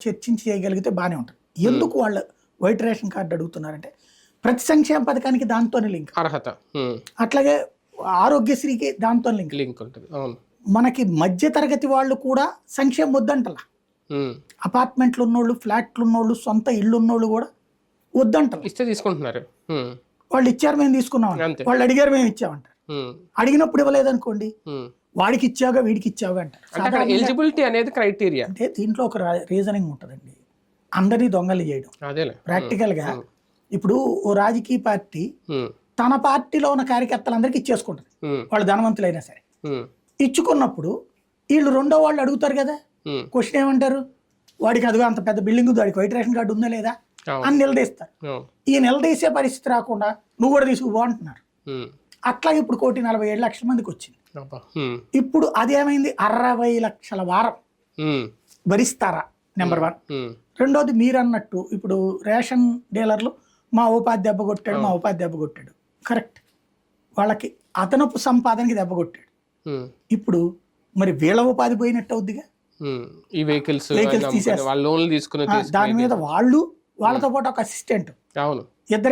చర్చించి చేయగలిగితే బాగానే ఉంటుంది. ఎందుకు వాళ్ళు వైట్ రేషన్ కార్డు అడుగుతున్నారంటే ప్రతి సంక్షేమ పథకానికి దాంతోనే లింక్, అర్హత. అట్లాగే ఆరోగ్యశ్రీకి దాంతో లింక్. లింక్ ఉంటుంది. అవును. మనకి మధ్య తరగతి వాళ్ళు కూడా సంక్షేమం వద్దంటలా, అపార్ట్మెంట్లు ఉన్నోళ్ళు, ఫ్లాట్లు ఉన్నోళ్ళు, సొంత ఇళ్ళు ఉన్నోళ్ళు కూడా వద్దంటారు. ఇస్తే తీసుకుంటున్నారు. వాళ్ళు ఇచ్చారు మేము తీసుకున్నాం, వాళ్ళు అడిగారు మేము ఇచ్చామంటారు. అడిగినప్పుడు ఇవ్వలేదనుకోండి వాడికి ఇచ్చావుగా వీడికి ఇచ్చావుగా అంటారు. ఎలిజిబిలిటీ అనేది క్రైటీరియా. అంటే దీంట్లో ఒక రీజనింగ్ ఉంటుందండి, అందరినీ దొంగలు చేయడం. ప్రాక్టికల్ గా ఇప్పుడు ఓ రాజకీయ పార్టీ తన పార్టీలో ఉన్న కార్యకర్తలందరికీ ఇచ్చేసుకుంటుంది, వాళ్ళు ధనవంతులైనా సరే. ఇచ్చుకున్నప్పుడు వీళ్ళు రెండో వాళ్ళు అడుగుతారు కదా, క్వశ్చన్ ఏమంటారు, వాడికి అదిగో అంత పెద్ద బిల్డింగ్ ఉంది, వాడికి వైట్ రేషన్ కార్డు ఉందా లేదా అని నిలదీస్తారు. ఈ నిలదీసే పరిస్థితి రాకుండా నువ్వు కూడా తీసుకుపో అంటున్నారు. అట్లాగే ఇప్పుడు 1,47,00,000 మందికి వచ్చింది. ఇప్పుడు అదేమైంది, 60 లక్షల వారం భరిస్తారా, నెంబర్ 1. రెండోది మీరు అన్నట్టు ఇప్పుడు రేషన్ డీలర్లు మా ఉపాధి దెబ్బ కొట్టాడు, మా ఉపాధి దెబ్బ కొట్టాడు, కరెక్ట్, వాళ్ళకి అదనపు సంపాదనకి దెబ్బ కొట్టాడు. ఇప్పుడు మరి వీళ్ళ ఉపాధి పోయినట్టు అవుద్దిగా, ఈ వెహికల్స్ తీసేస్తారు, దాని మీద వాళ్ళు వాళ్ళతో పాటు ఒక అసిస్టెంట్, ఇద్దరికి